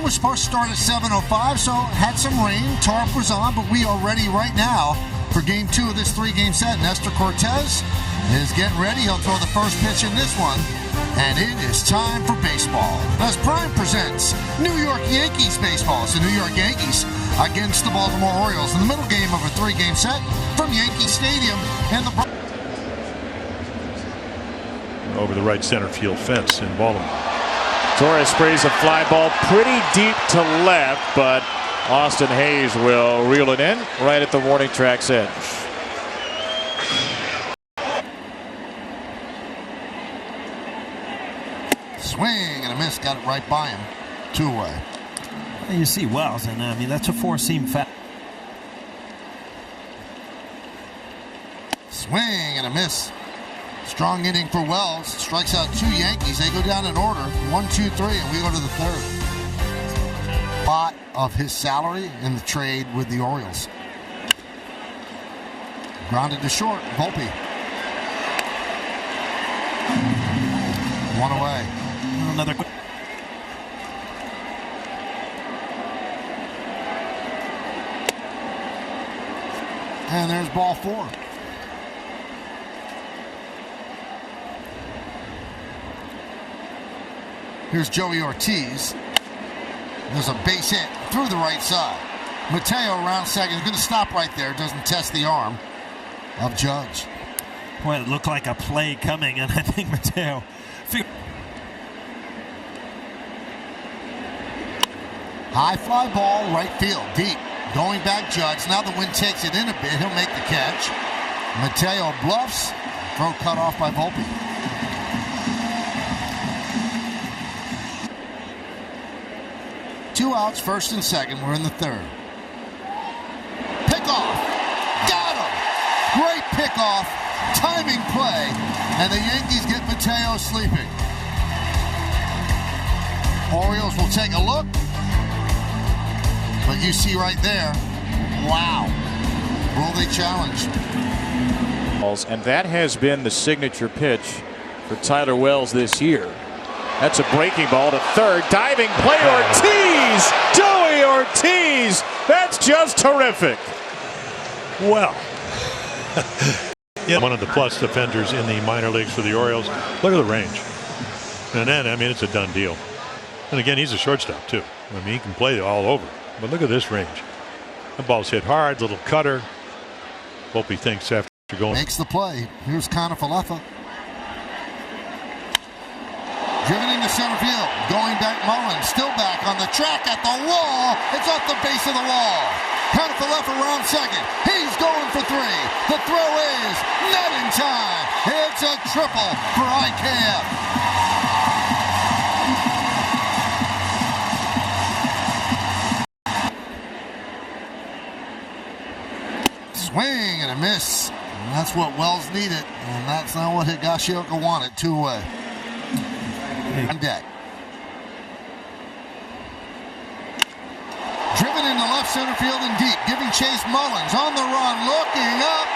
was supposed to start at 7:05, so had some rain. Tarp was on, but we are ready right now for Game 2 of this 3-game set. Nestor Cortez is getting ready. He'll throw the first pitch in this one, and it is time for baseball. As Prime presents New York Yankees baseball. It's the New York Yankees against the Baltimore Orioles in the middle game of a 3-game set from Yankee Stadium and the over the right center field fence in Baltimore. Torres sprays a fly ball pretty deep to left, but Austin Hayes will reel it in right at the warning track's edge. Swing and a miss, got it right by him. 2 away. You see Wells, and I mean that's a 4-seam fat. Swing and a miss. Strong inning for Wells. Strikes out 2 Yankees. They go down in order. 1, 2, 3, and we go to the third. Lot of his salary in the trade with the Orioles. Grounded to short. Volpe. 1 away. Another. And there's ball 4. Here's Joey Ortiz. There's a base hit through the right side. Mateo around second. Is going to stop right there. Doesn't test the arm of Judge. Boy, it looked like a play coming, and I think Mateo. High fly ball, right field, deep. Going back Judge. Now the wind takes it in a bit. He'll make the catch. Mateo bluffs. Throw cut off by Volpe. Two outs, first and second. We're in the third. Pickoff. Got him. Great pickoff. Timing play. And the Yankees get Mateo sleeping. Orioles will take a look. But you see right there, wow. Will they challenge? And that has been the signature pitch for Tyler Wells this year. That's a breaking ball to third. Diving play, Ortiz! Joey Ortiz! That's just terrific. Well, yeah, one of the plus defenders in the minor leagues for the Orioles. Look at the range. And then, I mean, it's a done deal. And again, he's a shortstop, too. I mean, he can play all over. But look at this range. The ball's hit hard, little cutter. Volpe thinks after going. Makes the play. Here's Canafalefa. Driven into center field. Going back Mullins. Still back on the track at the wall. It's off the base of the wall. Canafalefa around second. He's going for 3. The throw is not in time. It's a triple for IKF. Swing and a miss. And that's what Wells needed, and that's not what Higashioka wanted. 2 away. On deck. Driven into left center field and deep, giving chase Mullins on the run, looking up.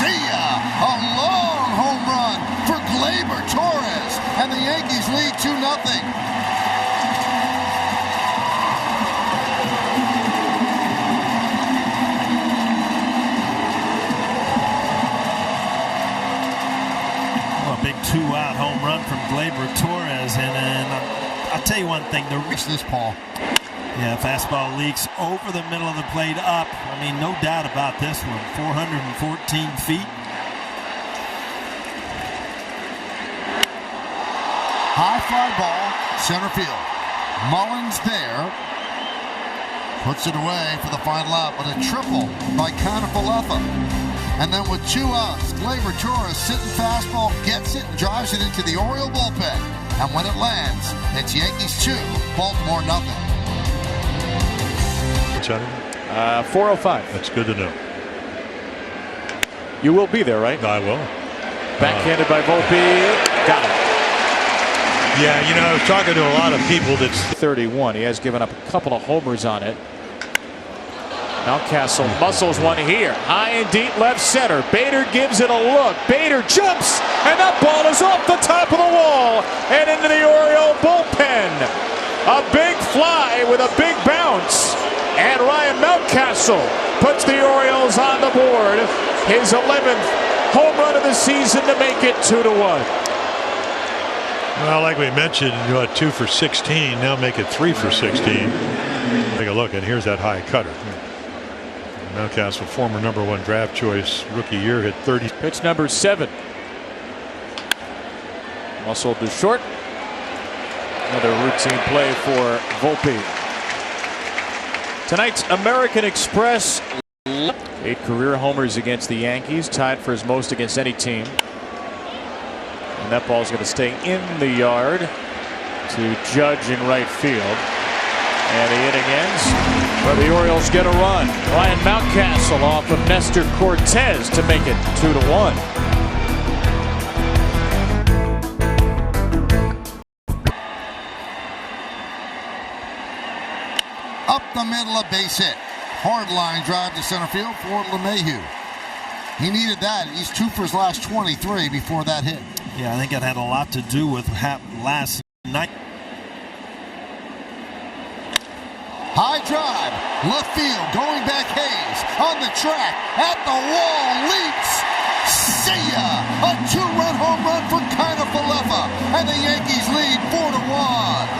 See ya! A long home run for Gleyber Torres, and the Yankees lead 2-0. Big 2-out home run from Gleyber Torres, and I'll tell you one thing: the reach this ball. Yeah, fastball leaks over the middle of the plate up. I mean, no doubt about this one. 414 feet. High fly ball, center field. Mullins there. Puts it away for the final out, but a triple by Canafalefa. And then with 2 outs, Gleyber Torres sitting fastball, gets it and drives it into the Oriole bullpen. And when it lands, it's Yankees 2, Baltimore 0. What's that? 4:05. That's good to know. You will be there, right? I will. Backhanded by Volpe. Got it. Yeah, you know, I was talking to a lot of people that's 31. He has given up a couple of homers on it. Mountcastle muscles one here. High and deep left center. Bader gives it a look. Bader jumps, and that ball is off the top of the wall and into the Oriole bullpen. A big fly with a big bounce. And Ryan Mountcastle puts the Orioles on the board. His 11th home run of the season to make it 2-1. Well, like we mentioned, 2 for 16. Now make it 3 for 16. Take a look, and here's that high cutter. Mountcastle, former #1 draft choice, rookie year, hit 30. Pitch number 7. Muscled to short. Another routine play for Volpe. Tonight's American Express, 8 career homers against the Yankees, tied for his most against any team. And that ball's going to stay in the yard to Judge in right field. And the inning ends where the Orioles get a run. Ryan Mountcastle off of Nestor Cortez to make it 2-1. Up the middle, a base hit. Hard line drive to center field for LeMahieu. He needed that. He's 2 for his last 23 before that hit. Yeah, I think it had a lot to do with what happened last night. High drive, left field, going back Hayes, on the track, at the wall, leaps. See ya! A 2-run home run for Kiner-Falefa, and the Yankees lead 4-1.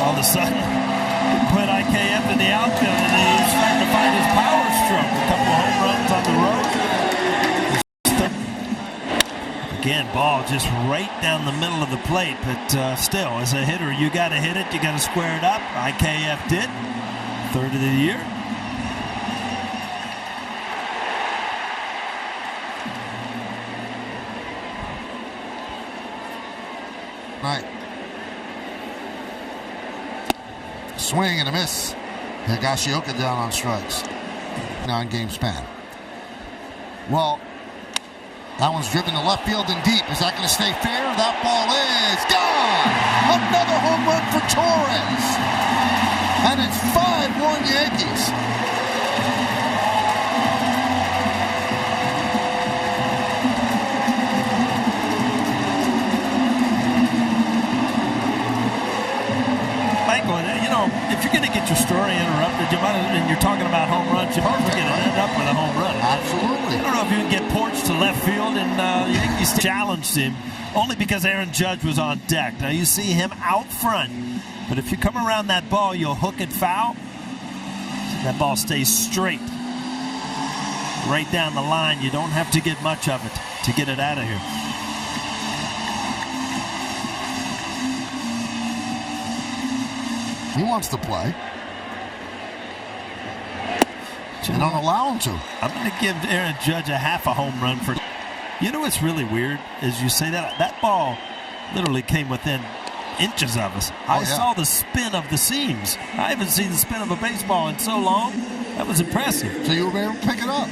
All of a sudden, put IKF in the outfield, and he's starting to find his power stroke. A couple of home runs on the road. Again, ball just right down the middle of the plate, but still, as a hitter, you got to hit it. You got to square it up. IKF did. 3rd of the year. Right. Swing and a miss. Higashioka down on strikes. 9-game span. Well, that one's driven to left field and deep. Is that going to stay fair? That ball is gone. Another home run for Torres. And it's 5-1 Yankees. Michael, if you're going to get your story interrupted, and you're talking about home runs, you're going to end up with a home run. Absolutely. I don't know if you can get Porch to left field, and the Yankees challenged him only because Aaron Judge was on deck. Now you see him out front, but if you come around that ball, you'll hook it foul. That ball stays straight, right down the line. You don't have to get much of it to get it out of here. He wants to play. And don't allow him to. I'm going to give Aaron Judge a half a home run for. You know what's really weird is you say that ball literally came within inches of us. I saw the spin of the seams. I haven't seen the spin of a baseball in so long. That was impressive. So you were able to pick it up.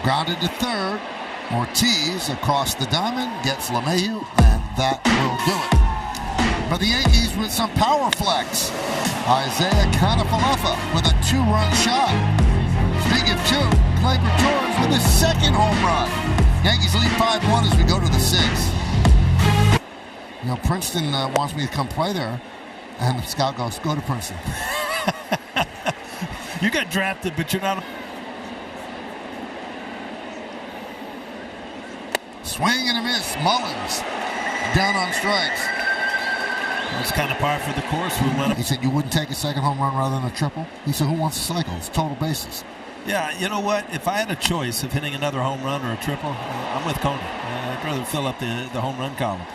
Grounded to third. Ortiz across the diamond gets LeMahieu, and that will do it. But the Yankees with some power flex. Isaiah Kiner-Falefa with a 2-run shot. Speaking of 2, Gleyber Torres with his 2nd home run. Yankees lead 5-1 as we go to the 6th. Princeton wants me to come play there, and Scott goes, "Go to Princeton." You got drafted, but you're not. Swing and a miss. Mullins down on strikes. That's kind of par for the course. He said you wouldn't take a 2nd home run rather than a triple. He said, who wants a cycle? It's total bases. Yeah, you know what? If I had a choice of hitting another home run or a triple, I'm with Coney. I'd rather fill up the home run column.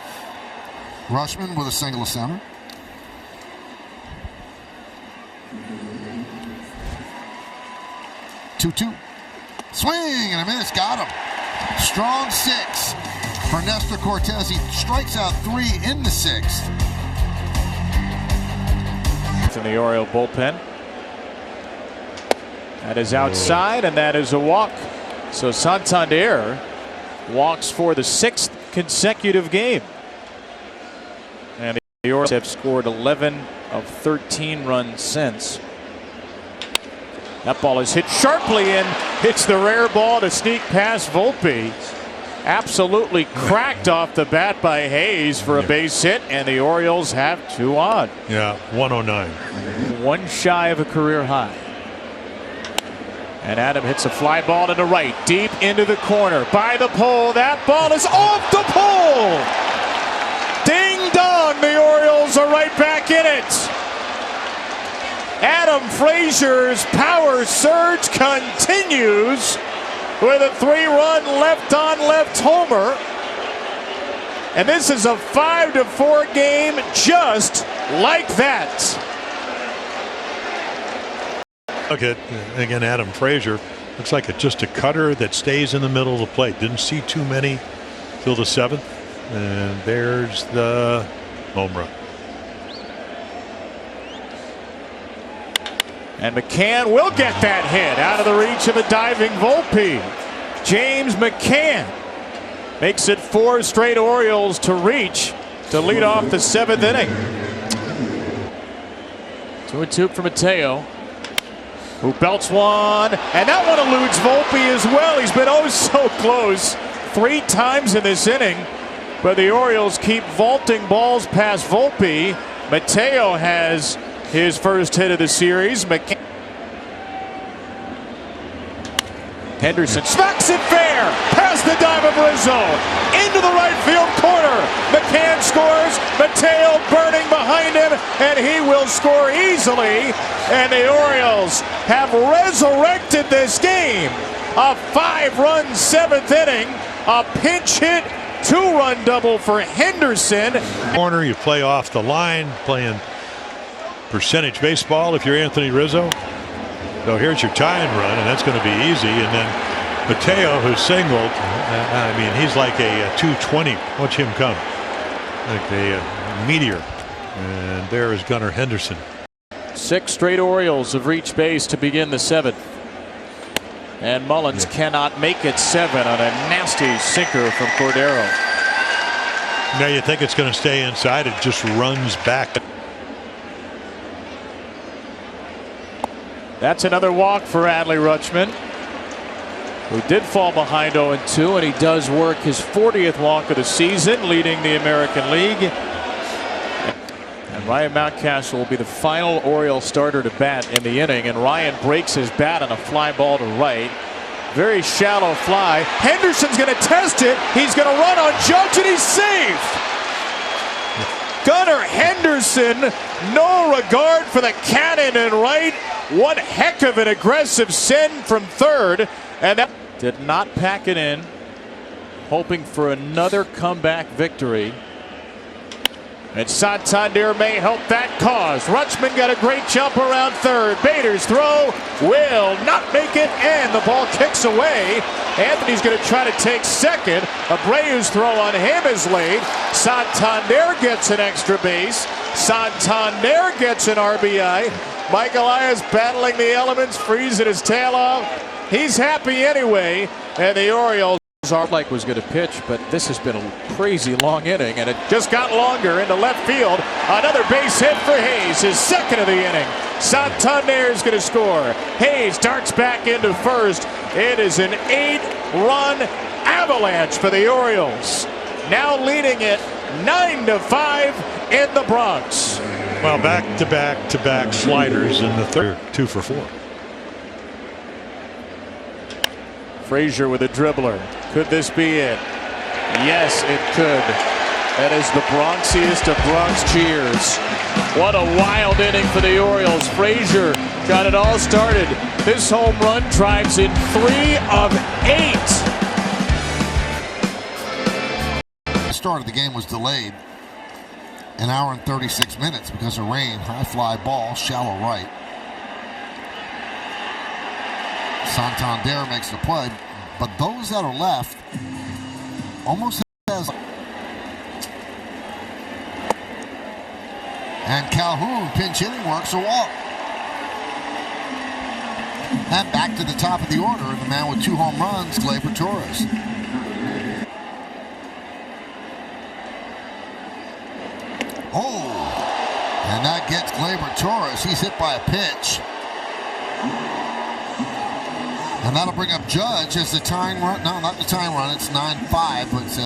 Rushman with a single to center. Two. Swing and a miss. Got him. Strong 6 for Nestor Cortez. He strikes out 3 in the 6th. In the Oriole bullpen. That is outside, and that is a walk. So Santander walks for the 6th consecutive game. And the Orioles have scored 11 of 13 runs since. That ball is hit sharply and hits the rare ball to sneak past Volpe. Absolutely cracked off the bat by Hayes for a base hit, and the Orioles have 2 on. Yeah, 109. 1 shy of a career high. And Adam hits a fly ball to the right, deep into the corner, by the pole. That ball is off the pole. Ding dong, the Orioles are right back in it. Adam Frazier's power surge continues with a 3-run left-on-left homer. And this is a 5-4 game just like that. Look at, again, Adam Frazier. Looks like just a cutter that stays in the middle of the plate. Didn't see too many till the 7th. And there's the home run. And McCann will get that hit out of the reach of a diving Volpe. James McCann makes it 4 straight Orioles to reach to lead off the 7th inning. 2-2 for Mateo, who belts one, and that one eludes Volpe as well. He's been oh so close 3 times in this inning, but the Orioles keep vaulting balls past Volpe. Mateo has his first hit of the series. Henderson smacks it fair past the dive of Rizzo into the right field corner. McCann scores. Mateo burning behind him, and he will score easily. And the Orioles have resurrected this game. A 5-run 7th inning, a pinch hit 2-run double for Henderson. Corner, you play off the line, playing percentage baseball if you're Anthony Rizzo. So here's your tying run, and that's going to be easy. And then Mateo, who's singled, I mean, he's like a 220. Watch him come, like a meteor. And there is Gunnar Henderson. 6 straight Orioles have reached base to begin the 7th. And Mullins cannot make it 7 on a nasty sinker from Cordero. Now you think it's going to stay inside. It just runs back. That's another walk for Adley Rutschman, who did fall behind 0-2, and he does work his 40th walk of the season, leading the American League. And Ryan Mountcastle will be the final Oriole starter to bat in the inning, and Ryan breaks his bat on a fly ball to right. Very shallow fly. Henderson's going to test it. He's going to run on Judge, and he's safe. Gunnar Henderson, no regard for the cannon in right. One heck of an aggressive send from third, and that did not pack it in, hoping for another comeback victory. And Santander may help that cause. Rutschman got a great jump around third. Bader's throw will not make it, and the ball kicks away. Anthony's going to try to take second. Abreu's throw on him is late. Santander gets an extra base. Santander gets an RBI. Mike Elias battling the elements, freezing his tail off. He's happy anyway, and the Orioles like was going to pitch, but this has been a crazy long inning, and it just got longer into left field. Another base hit for Hayes, his 2nd of the inning. Santander is going to score. Hayes darts back into first. It is an 8-run avalanche for the Orioles, now leading it 9-5 in the Bronx. Well, back-to-back sliders in the 3rd, 2 for 4. Frazier with a dribbler. Could this be it? Yes, it could. That is the Bronxiest of Bronx cheers. What a wild inning for the Orioles. Frazier got it all started. This home run drives in 3 of 8. The start of the game was delayed an hour and 36 minutes because of rain. High fly ball, shallow right. Santander makes the play, but those that are left almost has. And Calhoun pinch hitting works a walk. And back to the top of the order, and the man with 2 home runs, Gleyber Torres. Oh, and that gets Gleyber Torres. He's hit by a pitch. And that'll bring up Judge as the tying run. No, not the tying run. It's 9-5, but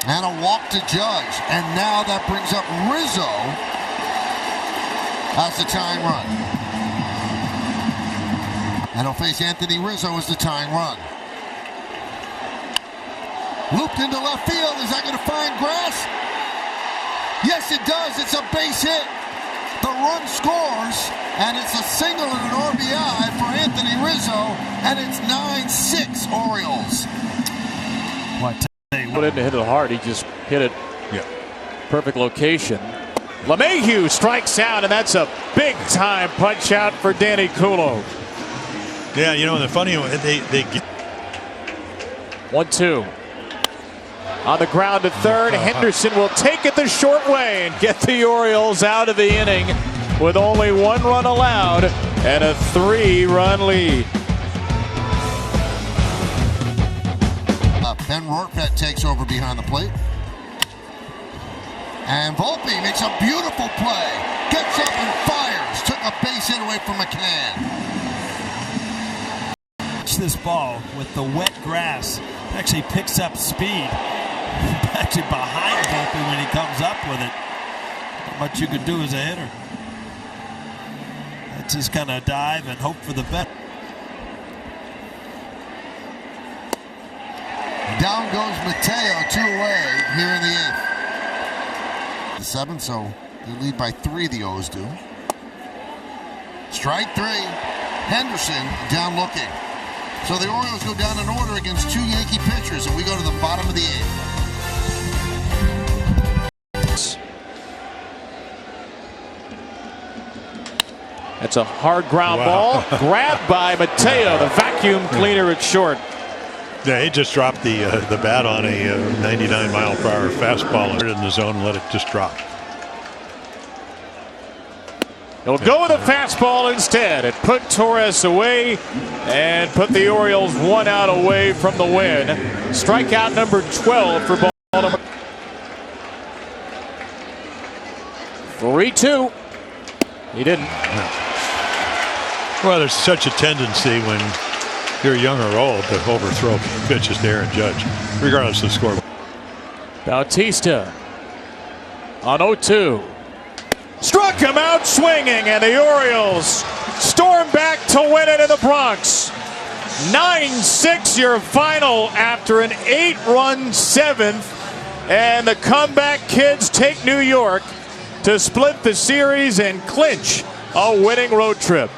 and a walk to Judge. And now that brings up Rizzo as the tying run. And he'll face Anthony Rizzo as the tying run. Looped into left field. Is that going to find grass? Yes, it does. It's a base hit. The run scores, and it's a single and an RBI for Anthony Rizzo, and it's 9-6 Orioles. Put it to hit it hard. He just hit it. Yeah. Perfect location. LeMahieu strikes out, and that's a big-time punch out for Danny Kulo. Yeah, you know, the funny one, they get 1-2. On the ground to third, Henderson will take it the short way and get the Orioles out of the inning with only 1 run allowed and a 3-run lead. Ben Rortvedt takes over behind the plate. And Volpe makes a beautiful play. Gets up and fires. Took a base hit away from McCann. Watch this ball with the wet grass. Actually picks up speed. Actually behind Volpe when he comes up with it. Not much you can do as a hitter. That's just kind of dive and hope for the best. Down goes Mateo, 2 away here in the 8th. The 7th, so they lead by 3, the O's do. Strike 3. Henderson down looking. So the Orioles go down in order against 2 Yankee pitchers, and we go to the bottom of the 8th. That's a hard ground ball. Grabbed by Mateo, the vacuum cleaner at short. Yeah, he just dropped the bat on a 99-mile-per-hour fastball in the zone and let it just drop. He'll go with a fastball instead. It put Torres away and put the Orioles 1 out away from the win. Strikeout number 12 for Baltimore. 3-2. He didn't. No. Well, there's such a tendency when you're young or old to overthrow pitches to Aaron Judge, regardless of the score. Bautista on 0-2. Struck him out swinging, and the Orioles storm back to win it in the Bronx. 9-6 your final after an 8-run 7th, and the comeback kids take New York to split the series and clinch a winning road trip.